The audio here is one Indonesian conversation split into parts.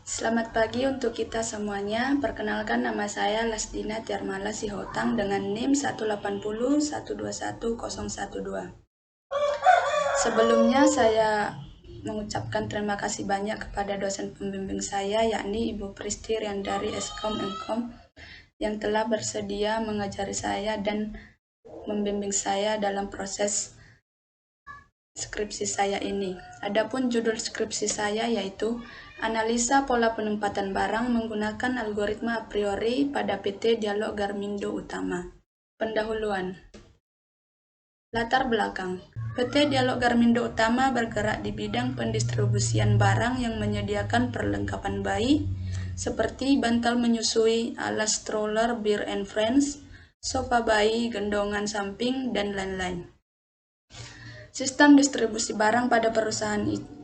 Selamat pagi untuk kita semuanya. Perkenalkan, nama saya Lasdina Tiarmala Sihotang dengan NIM 180121012. Sebelumnya saya mengucapkan terima kasih banyak kepada dosen pembimbing saya, yakni Ibu Pristi Riandari Eskom Mkom, yang telah bersedia mengajari saya dan membimbing saya dalam proses skripsi saya ini. Adapun judul skripsi saya yaitu Analisa Pola Penempatan Barang menggunakan Algoritma A Priori pada PT Dialog Garmindo Utama. Pendahuluan. Latar belakang. PT Dialog Garmindo Utama bergerak di bidang pendistribusian barang yang menyediakan perlengkapan bayi seperti bantal menyusui, alas stroller Bear and Friends, sofa bayi, gendongan samping, dan lain-lain. Sistem distribusi barang pada perusahaan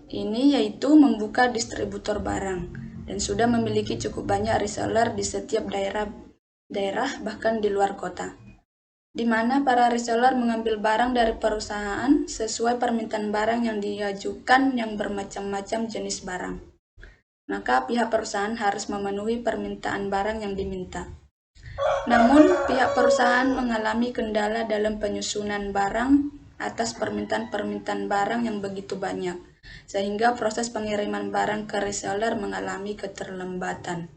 ini yaitu membuka distributor barang dan sudah memiliki cukup banyak reseller di setiap daerah bahkan di luar kota, di mana para reseller mengambil barang dari perusahaan sesuai permintaan barang yang diajukan yang bermacam-macam jenis barang. Maka pihak perusahaan harus memenuhi permintaan barang yang diminta. Namun, pihak perusahaan mengalami kendala dalam penyusunan barang atas permintaan barang yang begitu banyak, sehingga proses pengiriman barang ke reseller mengalami keterlambatan.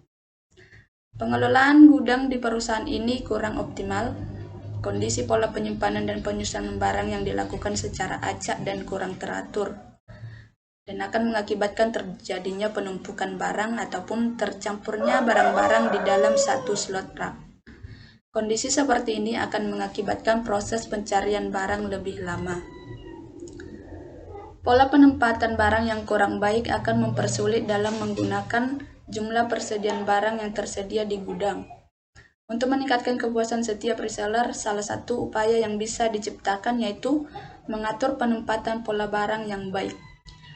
Pengelolaan gudang di perusahaan ini kurang optimal. Kondisi pola penyimpanan dan penyusunan barang yang dilakukan secara acak dan kurang teratur, dan akan mengakibatkan terjadinya penumpukan barang ataupun tercampurnya barang-barang di dalam satu slot rak. Kondisi seperti ini akan mengakibatkan proses pencarian barang lebih lama. Pola penempatan barang yang kurang baik akan mempersulit dalam menggunakan jumlah persediaan barang yang tersedia di gudang. Untuk meningkatkan kepuasan setiap reseller, salah satu upaya yang bisa diciptakan yaitu mengatur penempatan pola barang yang baik.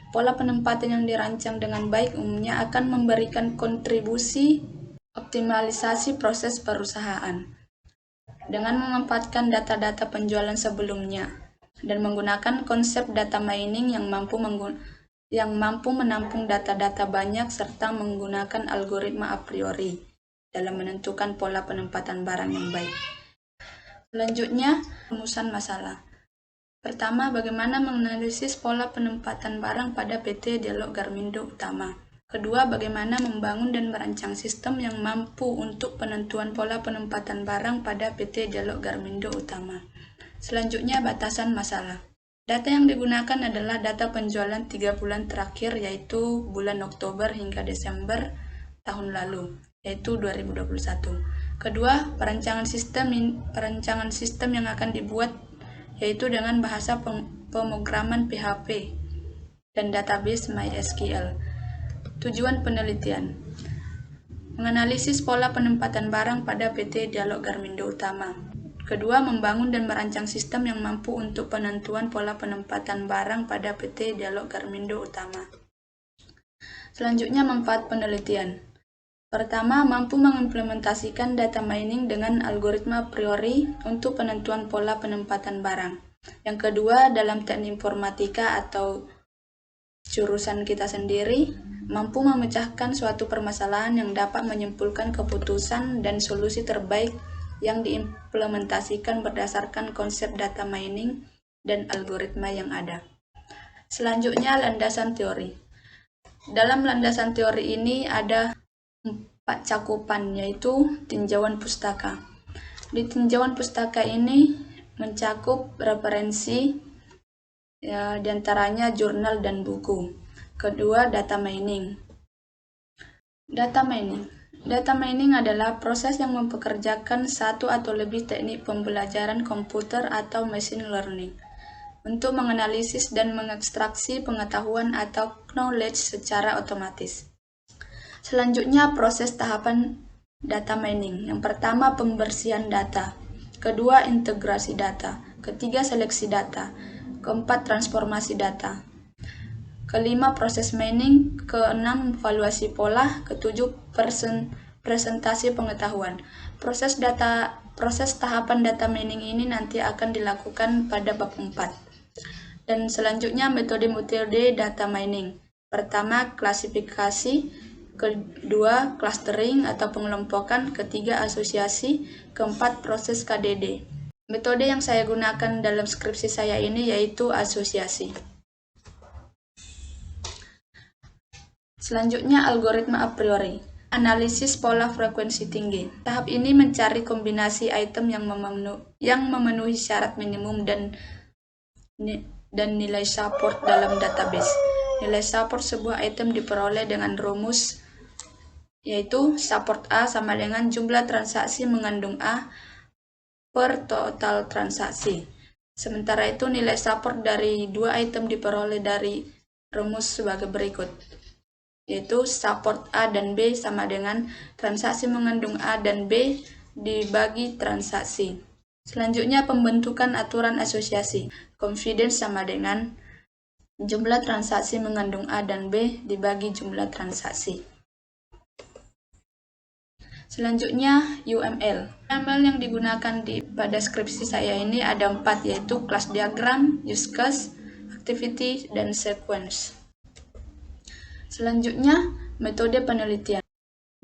Pola penempatan yang dirancang dengan baik umumnya akan memberikan kontribusi optimalisasi proses perusahaan dengan memanfaatkan data-data penjualan sebelumnya dan menggunakan konsep data mining yang mampu menampung data-data banyak serta menggunakan algoritma a priori dalam menentukan pola penempatan barang yang baik. Selanjutnya, rumusan masalah. Pertama, bagaimana menganalisis pola penempatan barang pada PT Dialog Garmindo Utama. Kedua, bagaimana membangun dan merancang sistem yang mampu untuk penentuan pola penempatan barang pada PT Dialog Garmindo Utama. Selanjutnya, batasan masalah. Data yang digunakan adalah data penjualan 3 bulan terakhir, yaitu bulan Oktober hingga Desember tahun lalu, yaitu 2021. Kedua, perancangan sistem yang akan dibuat yaitu dengan bahasa pemrograman PHP dan database MySQL. Tujuan penelitian: menganalisis pola penempatan barang pada PT Dialog Garmindo Utama. Kedua, membangun dan merancang sistem yang mampu untuk penentuan pola penempatan barang pada PT Dialog Garmindo Utama. Selanjutnya, manfaat penelitian. Pertama, mampu mengimplementasikan data mining dengan algoritma a priori untuk penentuan pola penempatan barang. Yang kedua, dalam teknik informatika atau jurusan kita sendiri, mampu memecahkan suatu permasalahan yang dapat menyimpulkan keputusan dan solusi terbaik yang diimplementasikan berdasarkan konsep data mining dan algoritma yang ada. Selanjutnya, landasan teori. Dalam landasan teori ini ada 4 cakupan, yaitu tinjauan pustaka. Di tinjauan pustaka ini mencakup referensi, diantaranya jurnal dan buku. Kedua, data mining. Data mining adalah proses yang mempekerjakan satu atau lebih teknik pembelajaran komputer atau machine learning untuk menganalisis dan mengekstraksi pengetahuan atau knowledge secara otomatis. Selanjutnya, proses tahapan data mining. Yang pertama, pembersihan data. Kedua, integrasi data. Ketiga, seleksi data. Keempat, transformasi data. Kelima, proses mining. Keenam, evaluasi pola. Ketujuh, presentasi pengetahuan. Proses tahapan data mining ini nanti akan dilakukan pada bab 4. Dan selanjutnya, metode data mining. Pertama, klasifikasi. kedua clustering atau pengelompokan, ketiga asosiasi, keempat proses KDD. Metode yang saya gunakan dalam skripsi saya ini yaitu asosiasi. Selanjutnya algoritma a priori. Analisis pola frekuensi tinggi. Tahap ini mencari kombinasi item yang memenuhi syarat minimum dan nilai support dalam database. Nilai support sebuah item diperoleh dengan rumus yaitu support A sama dengan jumlah transaksi mengandung A per total transaksi. Sementara itu nilai support dari dua item diperoleh dari rumus sebagai berikut, yaitu support A dan B sama dengan transaksi mengandung A dan B dibagi transaksi. Selanjutnya pembentukan aturan asosiasi. Confidence sama dengan jumlah transaksi mengandung A dan B dibagi jumlah transaksi. Selanjutnya UML. UML yang digunakan pada skripsi saya ini ada 4, yaitu class diagram, use case, activity, dan sequence. Selanjutnya metode penelitian.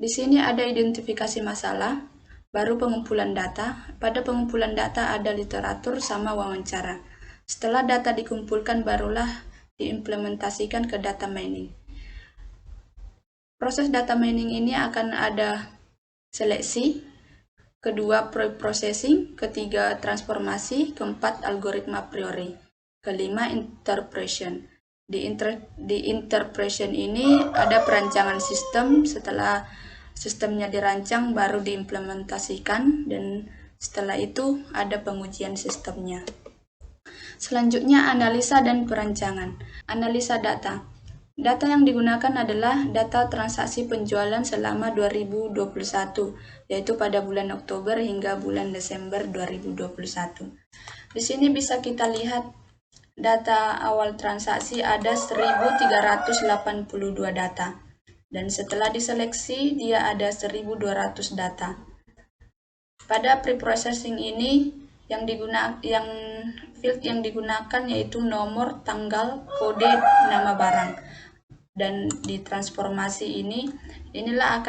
Di sini ada identifikasi masalah, baru pengumpulan data. Pada pengumpulan data ada literatur sama wawancara. Setelah data dikumpulkan barulah diimplementasikan ke data mining. Proses data mining ini akan ada seleksi, kedua pre-processing, ketiga transformasi, keempat algoritma a priori, kelima interpretation. Di interpretation ini ada perancangan sistem, setelah sistemnya dirancang baru diimplementasikan, dan setelah itu ada pengujian sistemnya. Selanjutnya analisa dan perancangan. Analisa data. Data yang digunakan adalah data transaksi penjualan selama 2021, yaitu pada bulan Oktober hingga bulan Desember 2021. Di sini bisa kita lihat data awal transaksi ada 1382 data. Dan setelah diseleksi dia ada 1200 data. Pada pre-processing ini field yang digunakan yaitu nomor, tanggal, kode, nama barang. Dan di transformasi ini inilah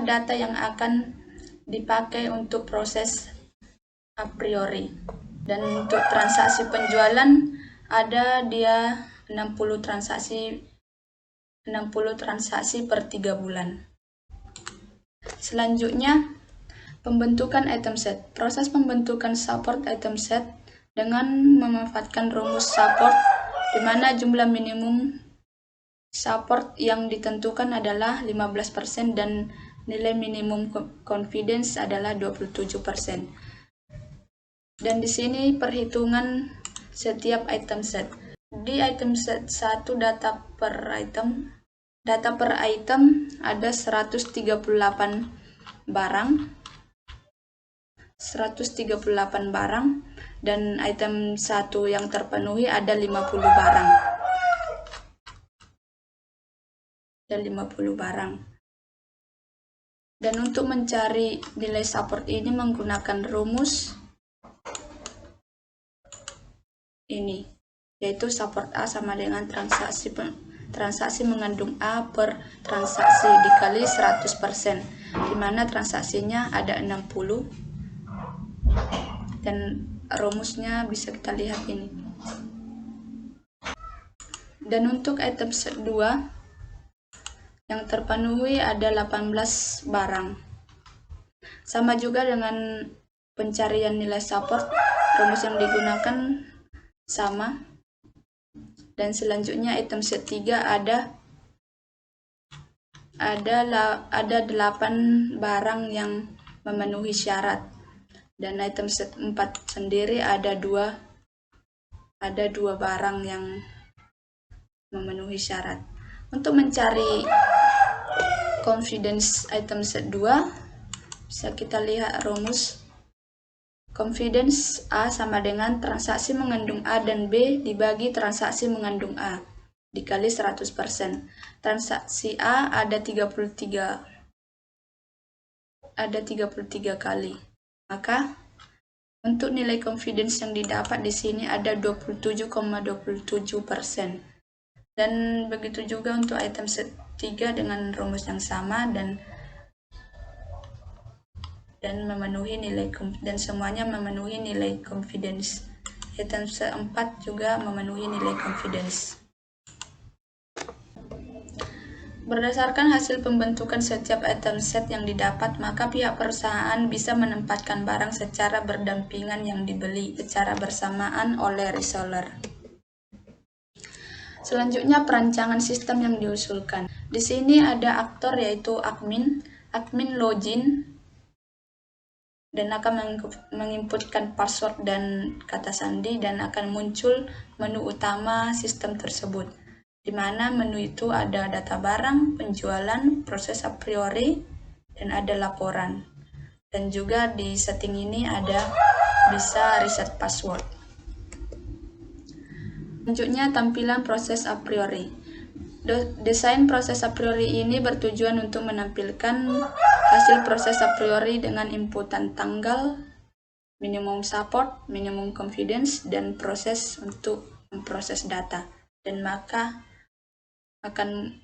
data yang akan dipakai untuk proses a priori. Dan untuk transaksi penjualan ada dia 60 transaksi per 3 bulan. Selanjutnya pembentukan item set. Proses pembentukan support item set dengan memanfaatkan rumus support di mana jumlah minimum support yang ditentukan adalah 15% dan nilai minimum confidence adalah 27%. Dan di sini perhitungan setiap item set. Di item set 1 data per item ada 138 barang. 138 barang dan item 1 yang terpenuhi ada 50 barang. Dan untuk mencari nilai support ini menggunakan rumus ini, yaitu support A sama dengan transaksi mengandung A per transaksi dikali 100%, dimana transaksinya ada 60 dan rumusnya bisa kita lihat ini. Dan untuk item set 2 yang terpenuhi ada 18 barang. Sama juga dengan pencarian nilai support, rumus yang digunakan sama. Dan selanjutnya item set 3 ada 8 barang yang memenuhi syarat. Dan item set 4 sendiri ada 2 barang yang memenuhi syarat. Untuk mencari confidence item set 2 bisa kita lihat rumus. Confidence A sama dengan transaksi mengandung A dan B dibagi transaksi mengandung A dikali 100%. Transaksi A ada 33 kali. Maka untuk nilai confidence yang didapat di sini ada 27,27%. Dan begitu juga untuk item set 3 dengan rumus yang sama dan memenuhi nilai dan semuanya memenuhi nilai confidence. Item 4 juga memenuhi nilai confidence. Berdasarkan hasil pembentukan setiap item set yang didapat, maka pihak perusahaan bisa menempatkan barang secara berdampingan yang dibeli secara bersamaan oleh reseller. Selanjutnya, perancangan sistem yang diusulkan. Di sini ada aktor yaitu admin login dan akan menginputkan password dan kata sandi dan akan muncul menu utama sistem tersebut. Di mana menu itu ada data barang, penjualan, proses a priori, dan ada laporan. Dan juga di setting ini ada bisa reset password. Selanjutnya tampilan proses a priori. Desain proses a priori ini bertujuan untuk menampilkan hasil proses a priori dengan inputan tanggal, minimum support, minimum confidence, dan proses untuk memproses data. Dan maka akan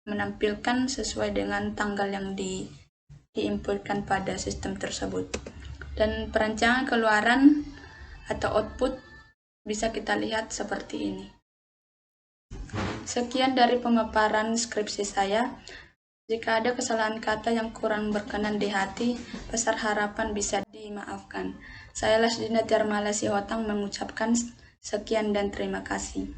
menampilkan sesuai dengan tanggal yang diinputkan pada sistem tersebut. Dan perancangan keluaran atau output bisa kita lihat seperti ini. Sekian dari pemaparan skripsi saya. Jika ada kesalahan kata yang kurang berkenan di hati, besar harapan bisa dimaafkan. Saya Lasdina Tiarmala Sihotang mengucapkan sekian dan terima kasih.